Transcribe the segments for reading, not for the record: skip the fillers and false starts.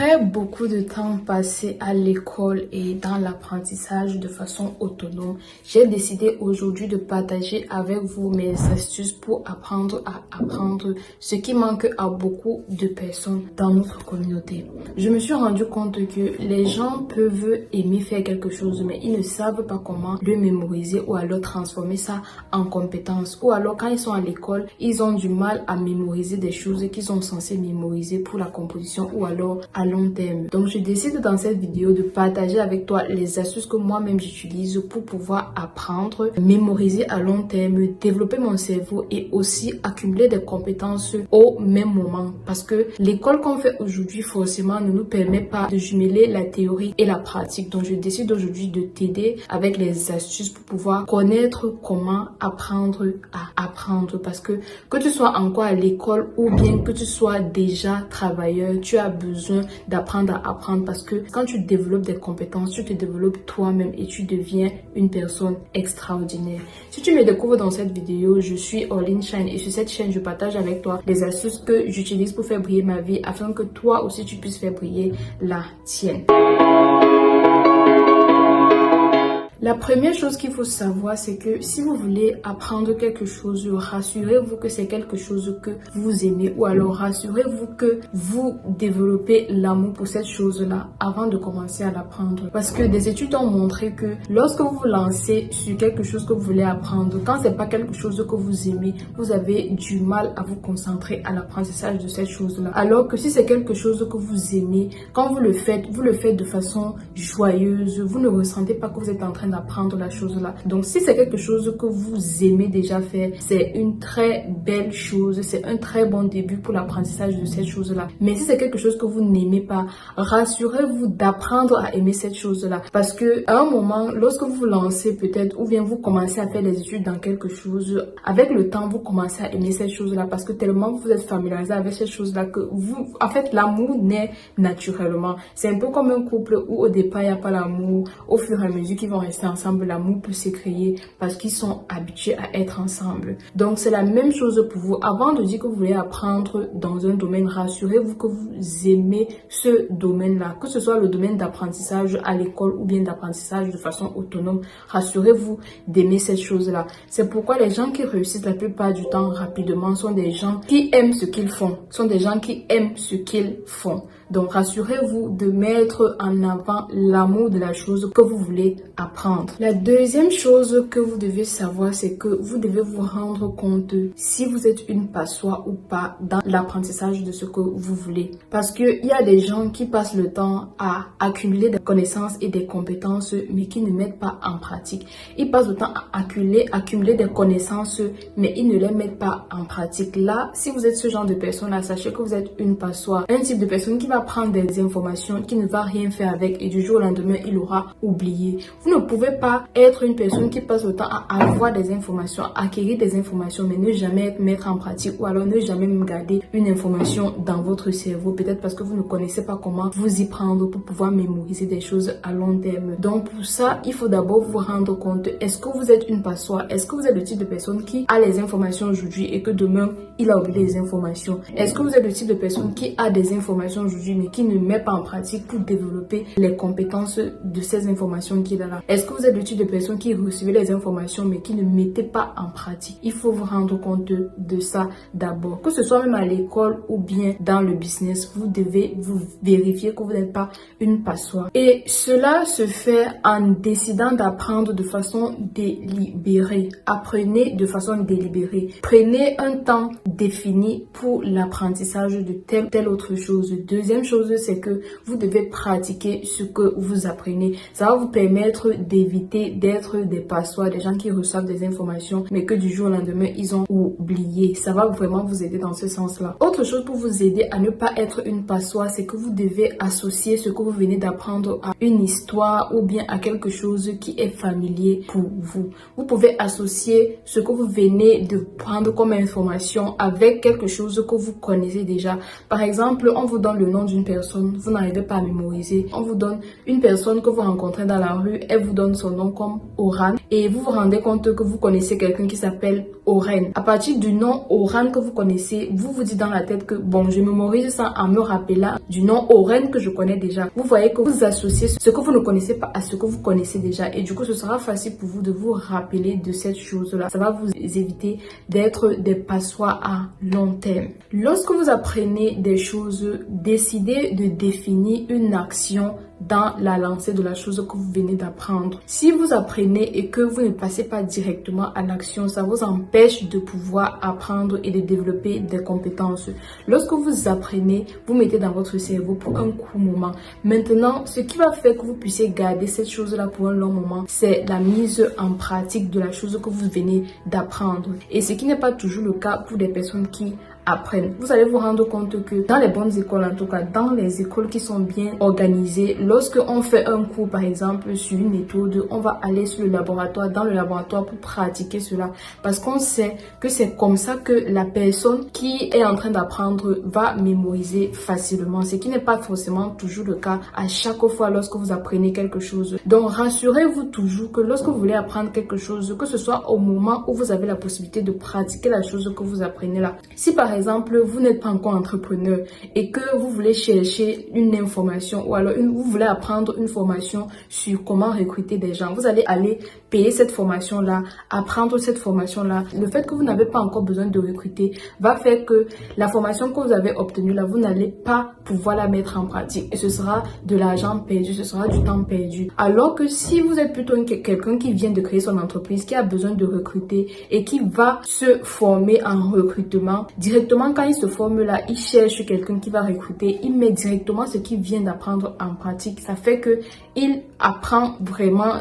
Après beaucoup de temps passé à l'école et dans l'apprentissage de façon autonome, j'ai décidé aujourd'hui de partager avec vous mes astuces pour apprendre à apprendre, ce qui manque à beaucoup de personnes dans notre communauté. Je me suis rendu compte que les gens peuvent aimer faire quelque chose, mais ils ne savent pas comment le mémoriser ou alors transformer ça en compétence. Ou alors quand ils sont à l'école, ils ont du mal à mémoriser des choses qu'ils sont censés mémoriser pour la composition ou alors à long terme. Donc je décide dans cette vidéo de partager avec toi les astuces que moi-même j'utilise pour pouvoir apprendre, mémoriser à long terme, développer mon cerveau et aussi accumuler des compétences au même moment. Parce que l'école qu'on fait aujourd'hui forcément ne nous permet pas de jumeler la théorie et la pratique. Donc je décide aujourd'hui de t'aider avec les astuces pour pouvoir connaître comment apprendre à apprendre. Parce que tu sois encore à l'école ou bien que tu sois déjà travailleur, tu as besoin d'apprendre à apprendre parce que quand tu développes des compétences, tu te développes toi-même et tu deviens une personne extraordinaire. Si tu me découvres dans cette vidéo, je suis Orline Shine et sur cette chaîne, je partage avec toi les astuces que j'utilise pour faire briller ma vie afin que toi aussi tu puisses faire briller la tienne. La première chose qu'il faut savoir, c'est que si vous voulez apprendre quelque chose, rassurez-vous que c'est quelque chose que vous aimez ou alors rassurez-vous que vous développez l'amour pour cette chose-là avant de commencer à l'apprendre. Parce que des études ont montré que lorsque vous vous lancez sur quelque chose que vous voulez apprendre, quand c'est pas quelque chose que vous aimez, vous avez du mal à vous concentrer à l'apprentissage de cette chose-là. Alors que si c'est quelque chose que vous aimez, quand vous le faites de façon joyeuse, vous ne ressentez pas que vous êtes en train d'apprendre la chose là. Donc si c'est quelque chose que vous aimez déjà faire, c'est une très belle chose, c'est un très bon début pour l'apprentissage de cette chose là. Mais si c'est quelque chose que vous n'aimez pas, rassurez-vous d'apprendre à aimer cette chose là, parce que à un moment, lorsque vous vous lancez peut-être ou bien vous commencez à faire des études dans quelque chose, avec le temps vous commencez à aimer cette chose là parce que tellement vous êtes familiarisé avec cette chose là que vous, en fait, l'amour naît naturellement. C'est un peu comme un couple où au départ il n'y a pas l'amour, au fur et à mesure qu'ils vont rester ensemble, l'amour peut se créer parce qu'ils sont habitués à être ensemble. Donc c'est la même chose pour vous. Avant de dire que vous voulez apprendre dans un domaine, rassurez-vous que vous aimez ce domaine-là, que ce soit le domaine d'apprentissage à l'école ou bien d'apprentissage de façon autonome. Rassurez-vous d'aimer cette chose-là. C'est pourquoi les gens qui réussissent la plupart du temps rapidement sont des gens qui aiment ce qu'ils font, sont des gens qui aiment ce qu'ils font. Donc rassurez-vous de mettre en avant l'amour de la chose que vous voulez apprendre. La deuxième chose que vous devez savoir, c'est que vous devez vous rendre compte si vous êtes une passoire ou pas dans l'apprentissage de ce que vous voulez. Parce qu'il y a des gens qui passent le temps à accumuler des connaissances et des compétences mais qui ne mettent pas en pratique. Ils passent le temps à accumuler des connaissances mais ils ne les mettent pas en pratique. Là, si vous êtes ce genre de personne-là, sachez que vous êtes une passoire. Un type de personne qui va prendre des informations, qui ne va rien faire avec et du jour au lendemain, il aura oublié. Vous ne pouvez pas être une personne qui passe le temps à avoir des informations, acquérir des informations, mais ne jamais mettre en pratique ou alors ne jamais même garder une information dans votre cerveau, peut-être parce que vous ne connaissez pas comment vous y prendre pour pouvoir mémoriser des choses à long terme. Donc pour ça, il faut d'abord vous rendre compte, est-ce que vous êtes une passoire? Est-ce que vous êtes le type de personne qui a les informations aujourd'hui et que demain, il a oublié les informations? Est-ce que vous êtes le type de personne qui a des informations aujourd'hui mais qui ne met pas en pratique pour développer les compétences de ces informations qu'il a là? Est-ce que vous êtes le type de personne qui recevait les informations mais qui ne mettait pas en pratique? Il faut vous rendre compte de ça d'abord. Que ce soit même à l'école ou bien dans le business, vous devez vous vérifier que vous n'êtes pas une passoire. Et cela se fait en décidant d'apprendre de façon délibérée. Apprenez de façon délibérée. Prenez un temps défini pour l'apprentissage de telle autre chose. Deuxième chose, c'est que vous devez pratiquer ce que vous apprenez. Ça va vous permettre d'éviter d'être des passoires, des gens qui reçoivent des informations mais que du jour au lendemain ils ont oublié. Ça va vraiment vous aider dans ce sens-là. Autre chose pour vous aider à ne pas être une passoire, c'est que vous devez associer ce que vous venez d'apprendre à une histoire ou bien à quelque chose qui est familier pour vous. Vous pouvez associer ce que vous venez de prendre comme information avec quelque chose que vous connaissez déjà. Par exemple, on vous donne le nom nom d'une personne, vous n'arrivez pas à mémoriser. On vous donne une personne que vous rencontrez dans la rue, elle vous donne son nom comme Oran et vous vous rendez compte que vous connaissez quelqu'un qui s'appelle Oren. À partir du nom Oran que vous connaissez, vous vous dites dans la tête que bon, je mémorise ça en me rappelant du nom Oren que je connais déjà. Vous voyez que vous associez ce que vous ne connaissez pas à ce que vous connaissez déjà et du coup ce sera facile pour vous de vous rappeler de cette chose-là. Ça va vous éviter d'être des passoires à long terme. Lorsque vous apprenez des choses, décidez de définir une action dans la lancée de la chose que vous venez d'apprendre. Si vous apprenez et que vous ne passez pas directement à l'action, ça vous empêche de pouvoir apprendre et de développer des compétences. Lorsque vous apprenez, vous mettez dans votre cerveau pour un court moment. Maintenant, ce qui va faire que vous puissiez garder cette chose-là pour un long moment, c'est la mise en pratique de la chose que vous venez d'apprendre. Et ce qui n'est pas toujours le cas pour des personnes qui apprennent. Vous allez vous rendre compte que dans les bonnes écoles, en tout cas dans les écoles qui sont bien organisées, lorsque on fait un cours par exemple sur une méthode, on va aller sur le laboratoire, dans le laboratoire pour pratiquer cela parce qu'on sait que c'est comme ça que la personne qui est en train d'apprendre va mémoriser facilement, ce qui n'est pas forcément toujours le cas à chaque fois lorsque vous apprenez quelque chose. Donc rassurez-vous toujours que lorsque vous voulez apprendre quelque chose, que ce soit au moment où vous avez la possibilité de pratiquer la chose que vous apprenez là. Si par exemple vous n'êtes pas encore entrepreneur et que vous voulez chercher une information ou alors vous voulez apprendre une formation sur comment recruter des gens, vous allez aller payer cette formation là, apprendre cette formation là. Le fait que vous n'avez pas encore besoin de recruter va faire que la formation que vous avez obtenue là, vous n'allez pas pouvoir la mettre en pratique et ce sera de l'argent perdu, ce sera du temps perdu. Alors que si vous êtes plutôt quelqu'un qui vient de créer son entreprise, qui a besoin de recruter et qui va se former en recrutement, directement quand il se forme là, il cherche quelqu'un qui va recruter, il met directement ce qu'il vient d'apprendre en pratique. Ça fait que il apprend vraiment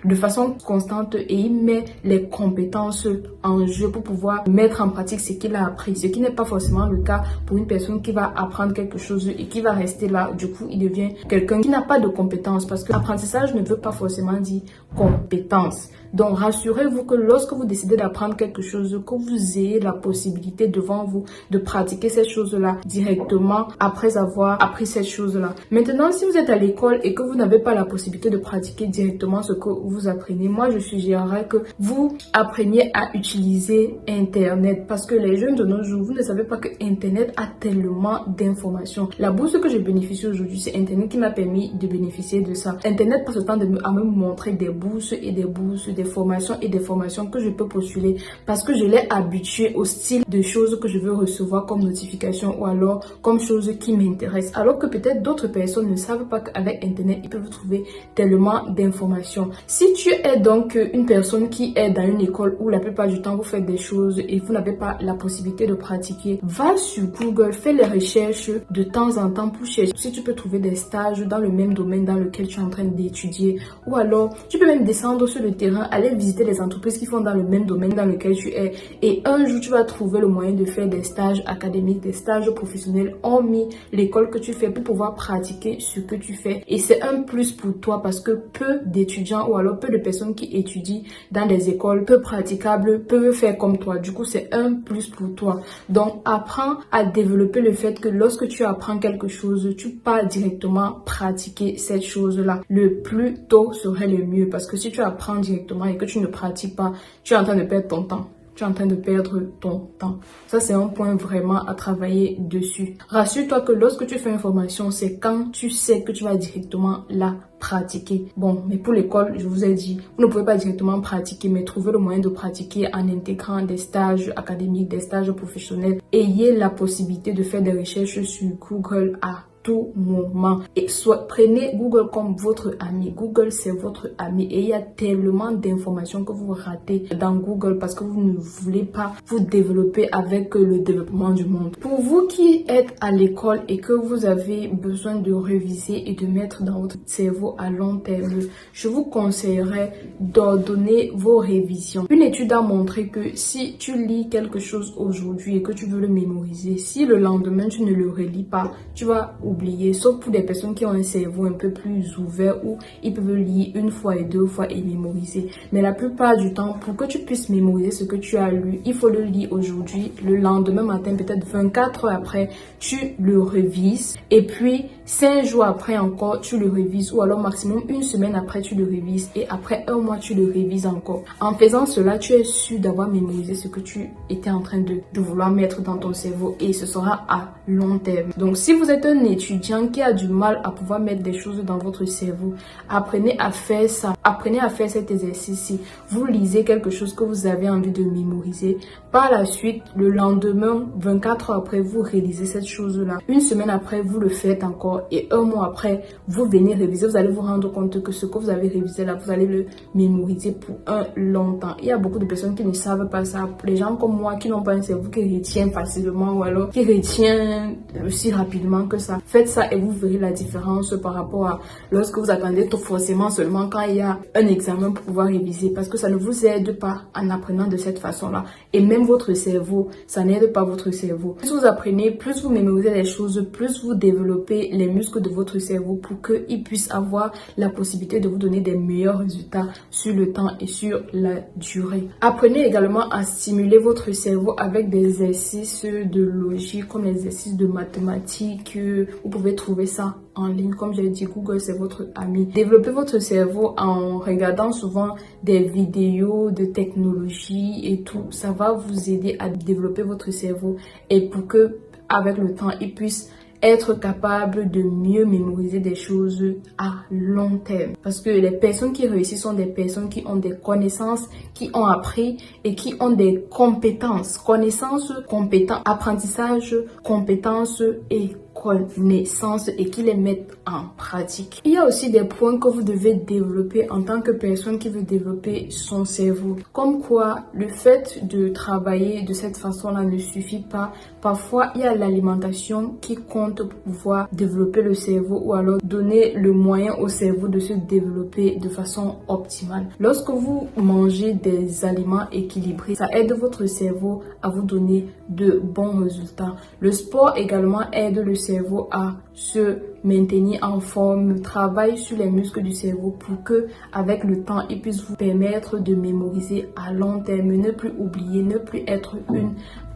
de façon constante et il met les compétences en jeu pour pouvoir mettre en pratique ce qu'il a appris. Ce qui n'est pas forcément le cas pour une personne qui va apprendre quelque chose et qui va rester là. Du coup, il devient quelqu'un qui n'a pas de compétences parce que l'apprentissage ne veut pas forcément dire compétence. Donc, rassurez-vous que lorsque vous décidez d'apprendre quelque chose, que vous ayez la possibilité devant vous de pratiquer cette chose-là directement après avoir appris cette chose-là. Maintenant, si vous êtes à l'école et que vous n'avez pas la possibilité de pratiquer directement ce que vous apprenez, moi, je suggérerais que vous appreniez à utiliser Internet parce que les jeunes de nos jours, vous ne savez pas que Internet a tellement d'informations. La bourse que je bénéficie aujourd'hui, c'est Internet qui m'a permis de bénéficier de ça. Internet passe le temps à me montrer des bourses et des bourses, des formations et des formations que je peux postuler parce que je l'ai habitué au style de choses que je veux recevoir comme notification ou alors comme choses qui m'intéressent. Alors que peut-être d'autres personnes ne savent pas qu'avec Internet, ils peuvent trouver tellement d'informations. Si tu es donc une personne qui est dans une école où la plupart du temps vous faites des choses et vous n'avez pas la possibilité de pratiquer, va sur Google, fais les recherches de temps en temps pour chercher si tu peux trouver des stages dans le même domaine dans lequel tu es en train d'étudier ou alors tu peux même descendre sur le terrain, aller visiter les entreprises qui font dans le même domaine dans lequel tu es et un jour tu vas trouver le moyen de faire des stages académiques, des stages professionnels hormis l'école que tu fais pour pouvoir pratiquer ce que tu fais et c'est un plus pour toi parce que peu d'étudiants ou alors peu de personnes qui étudient dans des écoles peu praticables peuvent faire comme toi. Du coup, c'est un plus pour toi. Donc, apprends à développer le fait que lorsque tu apprends quelque chose, tu peux directement pratiquer cette chose-là. Le plus tôt serait le mieux parce que si tu apprends directement et que tu ne pratiques pas, tu es en train de perdre ton temps. Tu es en train de perdre ton temps. Ça, c'est un point vraiment à travailler dessus. Rassure-toi que lorsque tu fais une formation, c'est quand tu sais que tu vas directement la pratiquer. Bon, mais pour l'école, je vous ai dit, vous ne pouvez pas directement pratiquer, mais trouver le moyen de pratiquer en intégrant des stages académiques, des stages professionnels. Ayez la possibilité de faire des recherches sur Google à tout moment et prenez Google comme votre ami. Google, c'est votre ami et il y a tellement d'informations que vous ratez dans Google parce que vous ne voulez pas vous développer avec le développement du monde. Pour vous qui êtes à l'école et que vous avez besoin de réviser et de mettre dans votre cerveau à long terme, je vous conseillerais d'ordonner vos révisions. Une étude a montré que si tu lis quelque chose aujourd'hui et que tu veux le mémoriser, si le lendemain tu ne le relis pas, tu vas oublier oublier, sauf pour des personnes qui ont un cerveau un peu plus ouvert où ils peuvent lire une fois et deux fois et mémoriser. Mais la plupart du temps, pour que tu puisses mémoriser ce que tu as lu, il faut le lire aujourd'hui, le lendemain matin, peut-être 24 heures après, tu le revises et puis 5 jours après encore, tu le révises ou alors maximum une semaine après, tu le révises et après un mois, tu le révises encore. En faisant cela, tu es sûr d'avoir mémorisé ce que tu étais en train de vouloir mettre dans ton cerveau et ce sera à long terme. Donc, si vous êtes un étudiant qui a du mal à pouvoir mettre des choses dans votre cerveau, apprenez à faire ça. Apprenez à faire cet exercice-ci. Vous lisez quelque chose que vous avez envie de mémoriser. Par la suite, le lendemain, 24 heures après, vous réalisez cette chose-là. Une semaine après, vous le faites encore et un mois après, vous venez réviser. Vous allez vous rendre compte que ce que vous avez révisé là, vous allez le mémoriser pour un long temps. Il y a beaucoup de personnes qui ne savent pas ça. Les gens comme moi qui n'ont pas un cerveau qui retient facilement ou alors qui retient aussi rapidement que ça. Faites ça et vous verrez la différence par rapport à lorsque vous attendez tout forcément seulement quand il y a un examen pour pouvoir réviser, parce que ça ne vous aide pas en apprenant de cette façon-là. Et même votre cerveau, ça n'aide pas votre cerveau. Plus vous apprenez, plus vous mémorisez les choses, plus vous développez les muscles de votre cerveau pour qu'ils puissent avoir la possibilité de vous donner des meilleurs résultats sur le temps et sur la durée. Apprenez également à stimuler votre cerveau avec des exercices de logique comme les exercices de mathématiques. Vous pouvez trouver ça en ligne. Comme je l'ai dit, Google, c'est votre ami. Développez votre cerveau en regardant souvent des vidéos de technologie et tout. Ça va vous aider à développer votre cerveau et pour que, avec le temps, il puisse être capable de mieux mémoriser des choses à long terme. Parce que les personnes qui réussissent sont des personnes qui ont des connaissances, qui ont appris et qui ont des compétences. Connaissances, compétences, apprentissage, compétences et connaissances et qui les mettent en pratique. Il y a aussi des points que vous devez développer en tant que personne qui veut développer son cerveau. Comme quoi, le fait de travailler de cette façon-là ne suffit pas. Parfois, il y a l'alimentation qui compte pour pouvoir développer le cerveau ou alors donner le moyen au cerveau de se développer de façon optimale. Lorsque vous mangez des aliments équilibrés, ça aide votre cerveau à vous donner de bons résultats. Le sport également aide le cerveau à se maintenir en forme, travaille sur les muscles du cerveau pour que, avec le temps, il puisse vous permettre de mémoriser à long terme, ne plus oublier, ne plus être une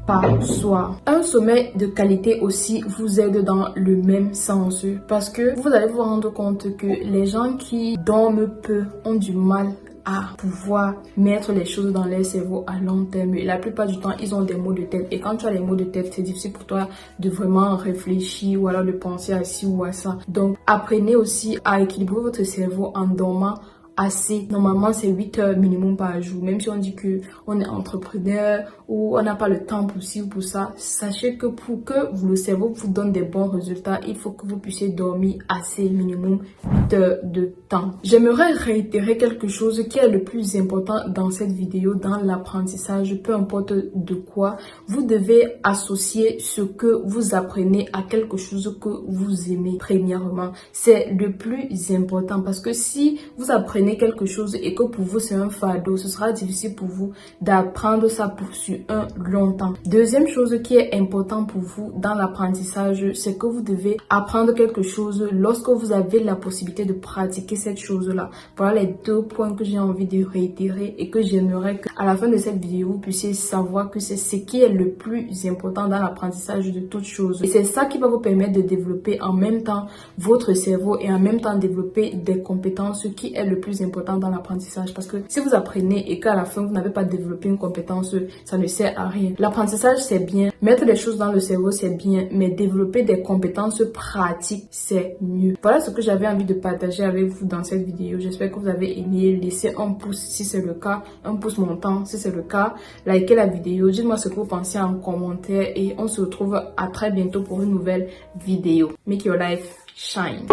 par soi. Un sommeil de qualité aussi vous aide dans le même sens parce que vous allez vous rendre compte que les gens qui dorment peu ont du mal à pouvoir mettre les choses dans leur cerveau à long terme. Et la plupart du temps, ils ont des maux de tête. Et quand tu as les maux de tête, c'est difficile pour toi de vraiment réfléchir ou alors de penser à ci ou à ça. Donc, apprenez aussi à équilibrer votre cerveau en dormant assez. Normalement, c'est 8 heures minimum par jour. Même si on dit que on est entrepreneur ou on n'a pas le temps pour ci ou pour ça, sachez que pour que le cerveau vous donne des bons résultats, il faut que vous puissiez dormir assez, minimum 8 heures de temps. J'aimerais réitérer quelque chose qui est le plus important dans cette vidéo, dans l'apprentissage, peu importe de quoi. Vous devez associer ce que vous apprenez à quelque chose que vous aimez. Premièrement, c'est le plus important parce que si vous apprenez quelque chose et que pour vous c'est un fardeau, ce sera difficile pour vous d'apprendre ça sur un long temps. Deuxième chose qui est important pour vous dans l'apprentissage, c'est que vous devez apprendre quelque chose lorsque vous avez la possibilité de pratiquer cette chose-là. Voilà les deux points que j'ai envie de réitérer et que j'aimerais qu'à la fin de cette vidéo, vous puissiez savoir que c'est ce qui est le plus important dans l'apprentissage de toute chose. Et c'est ça qui va vous permettre de développer en même temps votre cerveau et en même temps développer des compétences qui est le plus important dans l'apprentissage. Parce que si vous apprenez et qu'à la fin vous n'avez pas développé une compétence, ça ne sert à rien. L'apprentissage c'est bien, mettre les choses dans le cerveau c'est bien, mais développer des compétences pratiques c'est mieux. Voilà ce que j'avais envie de partager avec vous dans cette vidéo. J'espère que vous avez aimé. Laissez un pouce si c'est le cas, un pouce montant si c'est le cas, likez la vidéo, dites-moi ce que vous pensez en commentaire et on se retrouve à très bientôt pour une nouvelle vidéo. Make your life shine.